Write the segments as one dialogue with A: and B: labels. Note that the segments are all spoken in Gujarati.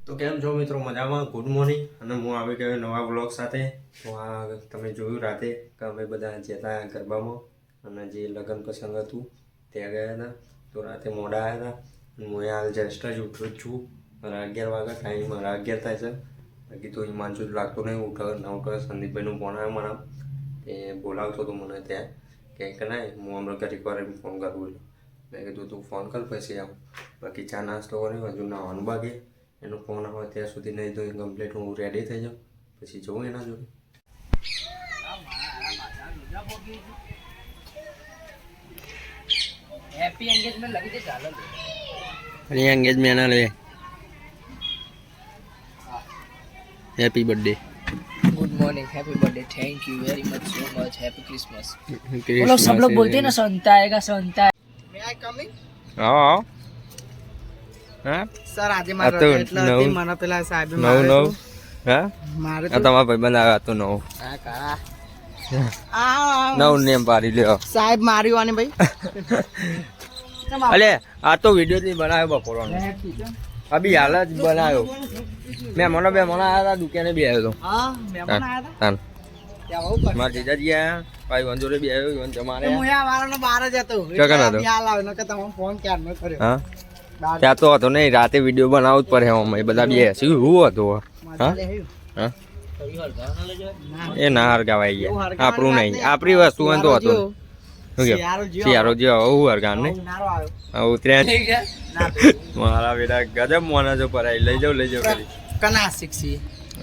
A: તો કેમ છો મિત્રો, મજામાં? Good morning. અને હું આવી ગયો નવા બ્લોગ સાથે. તો આ તમે જોયું રાતે કે અમે બધા જતા ગરબામાં અને જે લગ્ન પ્રસંગ હતું ત્યાં ગયા હતા. તો રાતે મોડા આવ્યા હતા. હું હાલ જસ્ટ જ ઉઠ્યો જ છું. મારા 11 વાગ્યા ટાઈમ, મારા 11 થાય છે. બાકી તો હિમાંશુ જ લાગતો નહીં ઉઠે ના ઉઠે. સંદીપભાઈનું ફોન આવ્યો મને, એ બોલાવતો હતો મને ત્યાં કે ના હું હમણાં ઘડીક વાર ફોન કરું. મેં કીધું તું ફોન કર પછી આવું. બાકી ચા નાસ્તો કર્યો, હજુ નાવાનું બાકી. એનો ફોન આવે ત્યાં સુધી નહીં તો કમ્પ્લીટ હું રેડી થઈ જાઉં પછી જવું એના જોડે.
B: હેપી એન્ગેજમેન્ટ લગી દે ચાલો
A: અરે એન્ગેજમેન્ટ ના લે. Happy birthday.
B: Good morning, happy birthday, thank you very much, so much, happy Christmas. वो लोग सब लोग बोलते हैं ना संता आएगा संता. मे आई कमिंग?
A: હા હા
B: સર આજે મારો એટલે હતી મને પેલા સાહેબ મારે
A: નવ હા
B: મારે
A: આ તમારા ભાઈ બનાવ્યા તો નવ
B: હા કા આ
A: નવ નેમ પાડી લ્યો
B: સાહેબ માર્યો આને ભાઈ.
A: અલે આ તો વિડિયો થી બનાવ્યો બપોરનો. અભી હાલ જ બનાવ્યો. મેં મને આવ્યા હતા દુકાને બી આવ્યો તો.
B: હા મહેમાન આયા હતા ત્યાં બહુ કર
A: મારા જીજાજી આયા ભાઈ વંજોરે બી આવ્યો ઈવન જમારે
B: હું આ વાળાનો બાર જ હતો
A: ક્યાં હતો?
B: યાર આવ નકે તમે ફોન ક્યાં ન કર્યો.
A: હા ત્યાં તો હતો નહીં, રાતે વિડીયો બનાવવું જ પડે. અમે બધા બે શું હતું? હા હા એ ના હરગાવાઈ ગયા. આપણું નહીં, આપણી વસ્તુ હોય તો હતું. શું કે શિયાળો જેવો આવું હરગાન નહીં ઉતર્યા. મારા બેટા ગજબ મોના જો પરાઈ લઈ જાવ કરી.
B: કના શીખી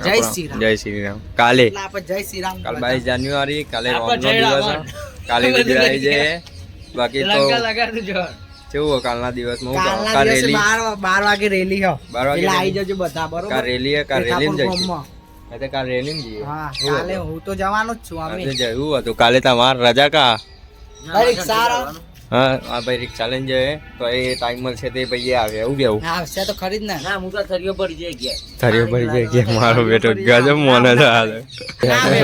B: જય શ્રી રામ.
A: જય શ્રી રામ. કાલે
B: આપણે જય શ્રી રામ
A: કાલ 22 જાન્યુઆરી, કાલે રોમનો દિવસ. કાલે વિદાય આવી જાય. બાકી તો કેવું કાલના દિવસમાં હું કાલ રેલી
B: 12 વાગે રેલી હો
A: 12 વાગે
B: આવી જજો બધા બરોબર.
A: કાલ રેલી કાલ રેલી જઈશું. એટલે કાલ રેલી જઈએ.
B: હા કાલે હું તો જવાનો જ છું. અમે
A: જવું હતું કાલે તમાર રજા કા?
B: સારા
A: હા આ ભાઈ રિક્ષા લઈને જાય તો એ ટાઈમ મળશે તે ભાઈ આવે. એવું કેવું
B: આવશે તો ખરીદ ને. ના હું તો થરિયો પડી જઈ ગયા.
A: થરિયો પડી જાય કે મારો બેટો ગજબ મોને છે હાલ.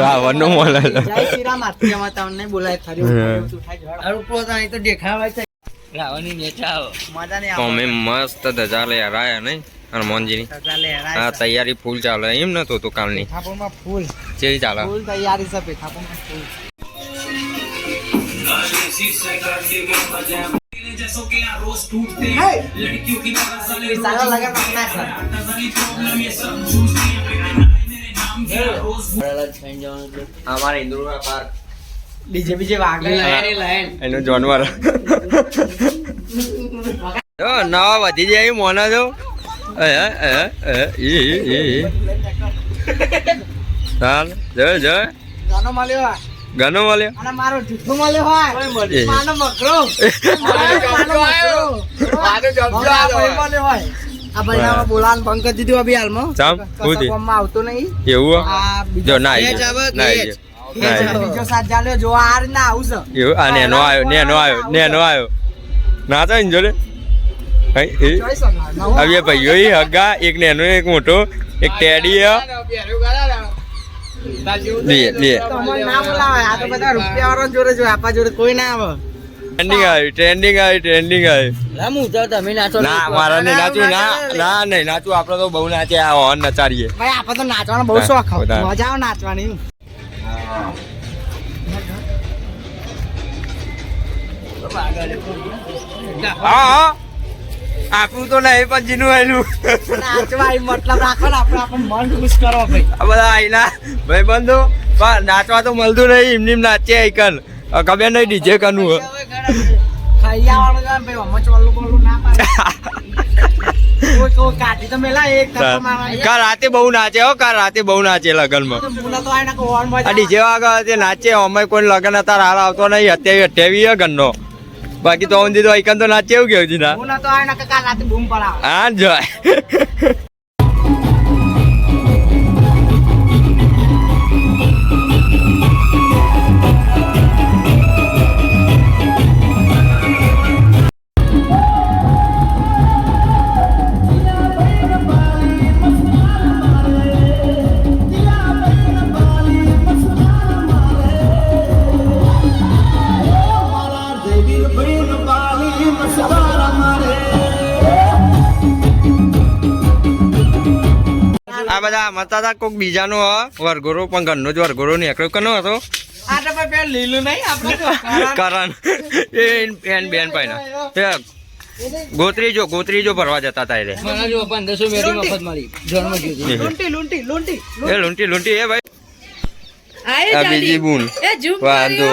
A: આવવાનો મોને છે.
B: જય શ્રી રામ. આરતી માં તમને બોલાય થરિયો તું થાય અરુ પ્રો તો અહીં તો દેખાવાય છે. રાવણી નેચા આવો મજા નહીં આવે.
A: અમે મસ્ત ધજા લઈ આયા નહીં હનુમાનજીની. હા તૈયારી ફૂલ ચાલે એમ નતો તો કાલની.
B: પેઠાપુરમાં ફૂલ
A: કેવી ચાલે?
B: ફૂલ તૈયારી છે પેઠાપુરમાં ફૂલ.
A: અમારે ઇન્દોર પાર્ક
B: ડીજે બીજે વાગે
A: એનું જાનવર નવા વધી જાય મોના જો. ચાલ જય જય
B: ગાનો મળ્યો
A: ગનો મળ્યો
B: અને મારો જુઠ્ઠો મળ્યો હોય માનો મકરો મળ્યો હોય. આ ભાઈ બોલાન પંકજ દીધું અભી હાલમાં
A: ચામ બુધી
B: આવતો નહીં
A: એવું
B: આ
A: જો ના
B: બીજો સાથ ચાલ્યો જો આ રીતના આવું છે
A: એવું. આ નેનો આવ્યો ના તો જોડે હવે ભાઈઓ હગા એક નેનો એક મોટો એક ટેડી લે
B: ના બોલાવે. આ તો બધા રૂપિયા વાળા જોડે જો આપા જોડે કોઈ ના આવે.
A: ટ્રેન્ડિંગ આવી
B: રામુ તો તમે નાચો
A: ના મારા ને નાચું ના નહીં નાચું. આપડે તો બહુ નાચ્યા આ હોર્ન નચાડીએ
B: ભાઈ આપણે તો નાચવાનો બહુ શોખ મજા આવે નાચવાની.
A: હા આપણું તો નહીં પણ જીનું આવેલું
B: નાચવા મતલબ રાખો ને આપણે આપણું મન ખુશ કરો ભાઈ.
A: આ બધા આઈલા ભાઈ બંધો પણ નાચવા તો મળતું નહીં. એમની નાચે આઈકન ખબર નહીં ડીજે કનું
B: ખાઈયા વાળો જાય ભાઈ અમચ વાળું બોલું ના પાડે. કોઈ કાઢી તો મેલા એક ધક્કો મારવા.
A: કાલ રાતે બહુ નાચે હો. કાલ રાતે બહુ નાચે લગનમાં.
B: મુના તો આના કોણ મજા
A: આ ડીજે વાગે તે નાચે. અમે કોઈ લગન હતા હાલ આવતો નહીં. 28 ગણનો બાકી તો ઊંધી તો આઈકન તો નાચે. એવું કેવું જીના
B: મુના તો આના કાકા રાતે બૂમ પડાવે.
A: હા જોય આ બધા મતા હતા કોક બીજાનો વરઘોરો પણ ઘરનો જ વરઘોરો નીકળ્યો કનો હતો કરણ એ બેન પાઈના ગોત્રી જો ભરવા જતા હતા રે એ લૂંટી એ ભાઈ આ બીજી બૂન વાંધો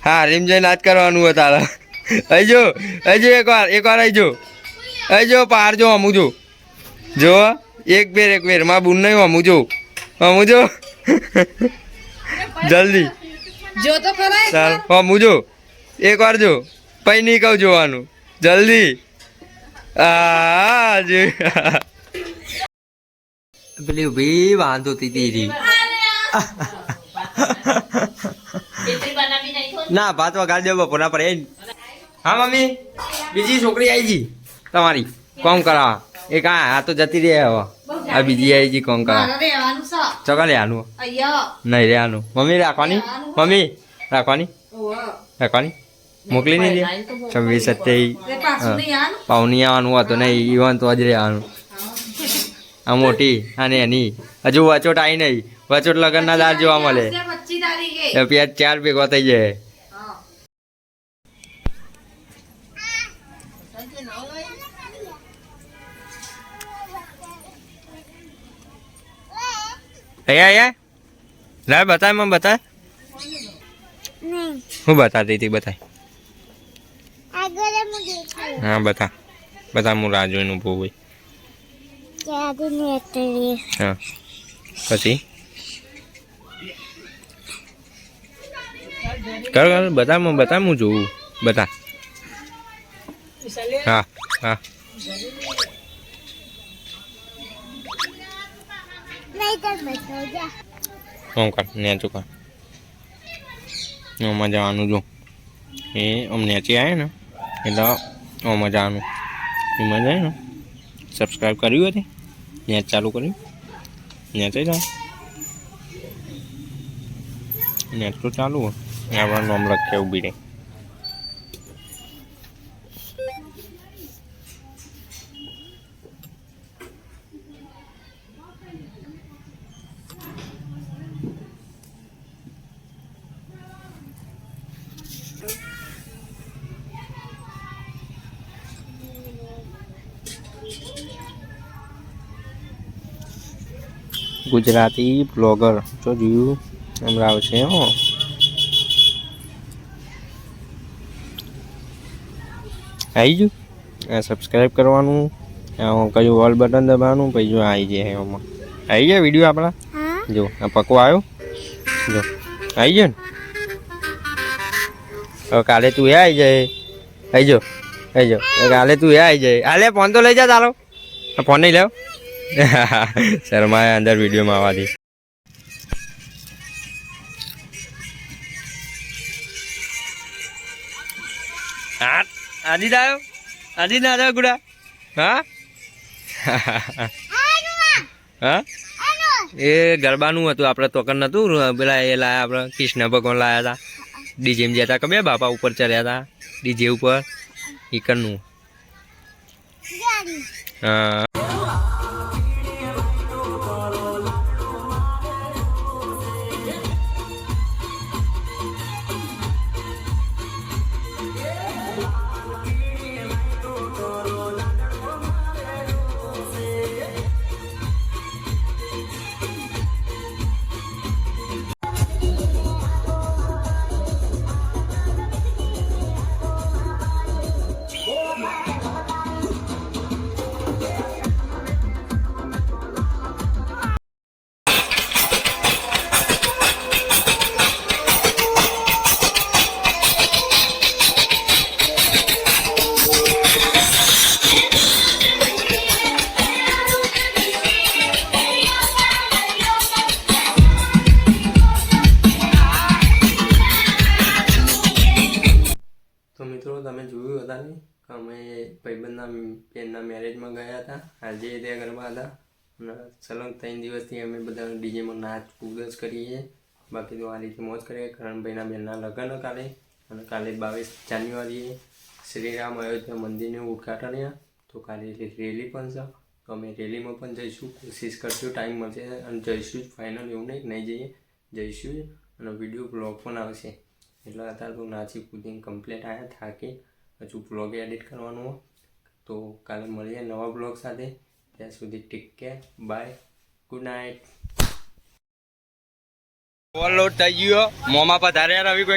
A: હા રીમ જઈને નાચ કરવાનું હોય તારે આઈજો એક વાર આઈજો પાર જો અમુ જો એક બેર માં બૂન નહીં અમુ જો જલ્દી
B: જો તો ખરા
A: ચાલ અમુ જો એક વાર જો પઈ નહીં કહું જોવાનું જલ્દી પેલી ઉભી વાંધો તીરી ના ભાત વગાડી દો બપોરના પર હા મમ્મી બીજી છોકરી આવી જી તમારી કોમ કરાવવા એક આ તો જતી રહે હવે આ બીજી આવી જી કોમ કરાવવા ચોકા લેવાનું નહીં રહેવાનું મમ્મી રાખવાની મોકલી નહીં દે 26 27 પાઉની આવવાનું હતું નહીં ઈવન તો જ રહેવાનું આ મોટી અને એની હજુ વચોટ આવી નહીં વચોટ લગ્ન ના દાર જોવા મળે 4 ભેગો થઈ જાય લા બતાય મને બતાય હું બતાતી હતી બતાય હા બતા હું રાહ જોઈને ઉભો હોય હા પછી કર બતા હું જોઉં બતા હા કર નેચું કર આમાં જવાનું જો એ આમ નેચી આવે ને એટલે આમાં જવાનું એમાં જાય ને સબસ્ક્રાઈબ કર્યું હતી નેચ ચાલુ કર્યું નેચે જાઓ નેટ તો ચાલુ હોય આપણા નામ લખે ઉભી રહે ગુજરાતી બ્લોગર જો જોયું હમણાં આવશે હો આવી ગયું સબસ્ક્રાઈબ કરવાનું કયું ઓલ બટન દબાવવાનું પછી જો આવી જાય એમાં આવી ગયા વિડીયો આપણા જો આ પકો આવ્યો જો આવી ગયો ને હવે કાલે તું એ આવી જાય આવી જો કાલે તું એ આવી જાય હાલે ફોન તો લઈ જા તારો ફોન નહીં લેવ શર્માએ અંદર વિડીયોમાં આવવા દઈશ આજી ના આવ્યો ગુડા હા એ ગરબાનું હતું આપણે તોકન નતું પેલા એ લાયા આપણે કૃષ્ણ ભગવાન લાયા હતા ડીજેમાં ગયા હતા કે બે બાપા ઉપર ચડ્યા હતા ડીજે ઉપર ઈકરનું હા તમે જોયું હતા ને અમે ભાઈબંધના બેનના મેરેજમાં ગયા હતા આજે ત્યાં ગરબા હતા અને સલંગ 3 દિવસથી અમે બધા ડીજેમાં નાચ કૂદ જ કરીએ બાકી તો આ રીતે મોજ કરીએ કરણભાઈના બેનના લગ્ન કાલે અને કાલે 22 જાન્યુઆરીએ શ્રીરામ અયોધ્યા મંદિરનું ઉદ્ઘાટન તો કાલે રેલી પણ છે તો અમે રેલીમાં પણ જઈશું, કોશિશ કરશું ટાઈમ મળશે અને જઈશું જ, ફાઇનલ એવું નહીં જઈએ, જઈશું જ. અને વિડીયો બ્લોગ પણ આવશે. એટલે અત્યારે તો નાચી કૂદીને કમ્પ્લીટ આવ્યા, થાકી, હજુ બ્લોગ એડિટ કરવાનું હોય. તો કાલે મળીએ નવા બ્લોગ સાથે. ત્યાં સુધી take care, bye, good night. Overload થઈ ગયો મોમાં પધાર્યા રવિ કોઈ